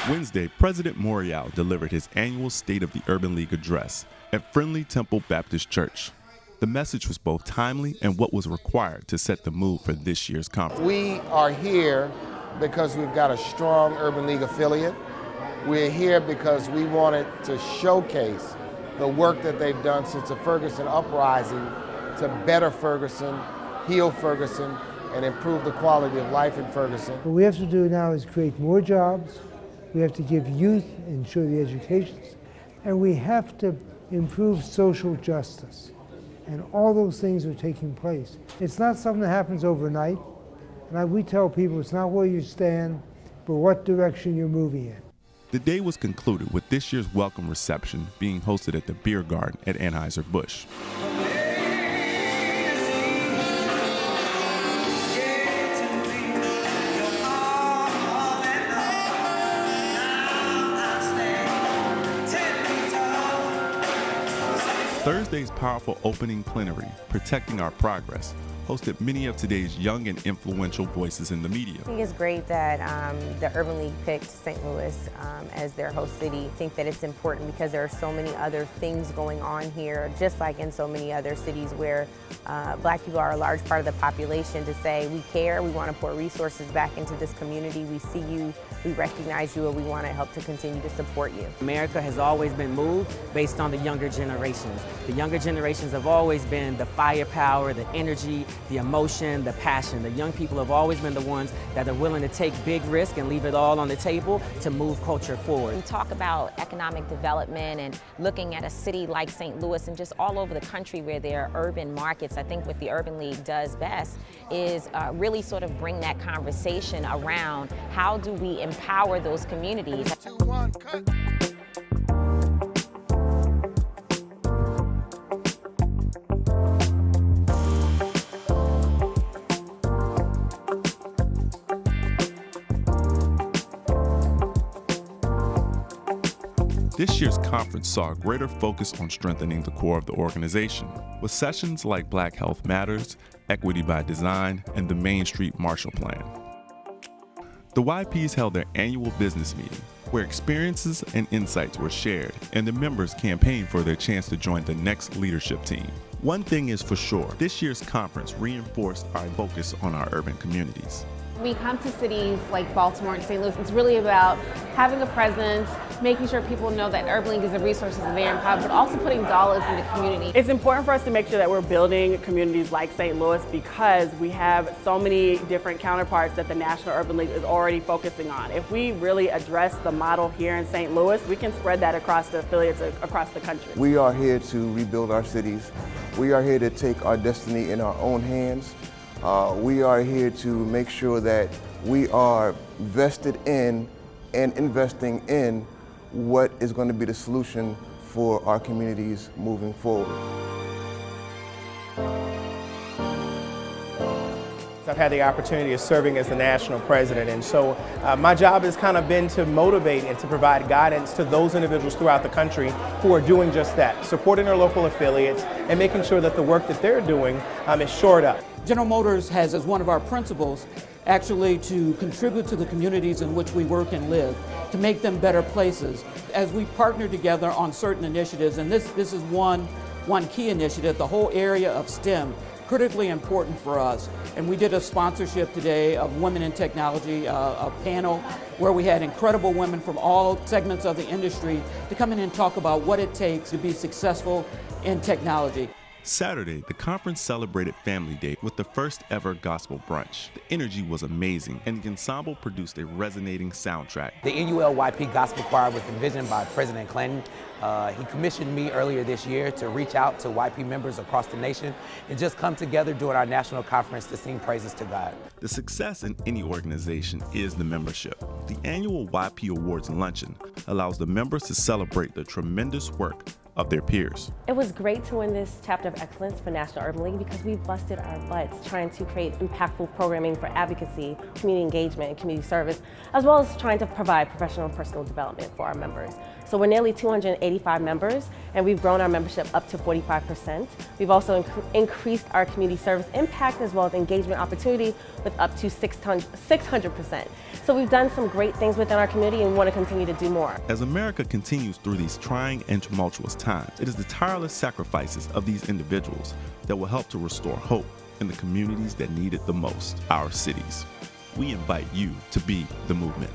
Wednesday, President Morial delivered his annual State of the Urban League address at Friendly Temple Baptist Church. The message was both timely and what was required to set the mood for this year's conference. We are here because we've got a strong Urban League affiliate. We're here because we wanted to showcase the work that they've done since the Ferguson uprising to better Ferguson, heal Ferguson, and improve the quality of life in Ferguson. What we have to do now is create more jobs. We have to give youth, ensure the education, and we have to improve social justice. And all those things are taking place. It's not something that happens overnight. And we tell people it's not where you stand, but what direction you're moving in. The day was concluded with this year's welcome reception being hosted at the Beer Garden at Anheuser-Busch. Thursday's powerful opening plenary, Protecting Our Progress, hosted many of today's young and influential voices in the media. I think it's great that the Urban League picked St. Louis as their host city. I think that it's important because there are so many other things going on here, just like in so many other cities where Black people are a large part of the population, to say we care, we want to pour resources back into this community, we see you, we recognize you, and we want to help to continue to support you. America has always been moved based on the younger generations. The younger generations have always been the firepower, the energy, the emotion, the passion. The young people have always been the ones that are willing to take big risks and leave it all on the table to move culture forward. We talk about economic development and looking at a city like St. Louis and just all over the country where there are urban markets. I think what the Urban League does best is really sort of bring that conversation around how do we empower those communities. This year's conference saw a greater focus on strengthening the core of the organization, with sessions like Black Health Matters, Equity by Design, and the Main Street Marshall Plan. The YPs held their annual business meeting, where experiences and insights were shared, and the members campaigned for their chance to join the next leadership team. One thing is for sure, this year's conference reinforced our focus on our urban communities. We come to cities like Baltimore and St. Louis. It's really about having a presence, making sure people know that Urban League is a resource that's very important, but also putting dollars in the community. It's important for us to make sure that we're building communities like St. Louis because we have so many different counterparts that the National Urban League is already focusing on. If we really address the model here in St. Louis, we can spread that across the affiliates across the country. We are here to rebuild our cities. We are here to take our destiny in our own hands. We are here to make sure that we are vested in and investing in what is going to be the solution for our communities moving forward. I've had the opportunity of serving as the national president, and so my job has kind of been to motivate and to provide guidance to those individuals throughout the country who are doing just that, supporting their local affiliates and making sure that the work that they're doing is shored up. General Motors has as one of our principles actually to contribute to the communities in which we work and live, to make them better places. As we partner together on certain initiatives, and this is one key initiative, the whole area of STEM, critically important for us. And we did a sponsorship today of Women in Technology, a panel where we had incredible women from all segments of the industry to come in and talk about what it takes to be successful in technology. Saturday, the conference celebrated Family Day with the first ever gospel brunch. The energy was amazing, and the ensemble produced a resonating soundtrack. The NULYP Gospel Choir was envisioned by President Clinton. He commissioned me earlier this year to reach out to YP members across the nation and just come together during our national conference to sing praises to God. The success in any organization is the membership. The annual YP Awards Luncheon allows the members to celebrate the tremendous work of their peers. It was great to win this chapter of excellence for National Urban League because we busted our butts trying to create impactful programming for advocacy, community engagement, and community service, as well as trying to provide professional and personal development for our members. So we're nearly 285 members, and we've grown our membership up to 45%. We've also increased our community service impact as well as engagement opportunity with up to 600%. So we've done some great things within our community and want to continue to do more. As America continues through these trying and tumultuous times, it is the tireless sacrifices of these individuals that will help to restore hope in the communities that need it the most, our cities. We invite you to be the movement.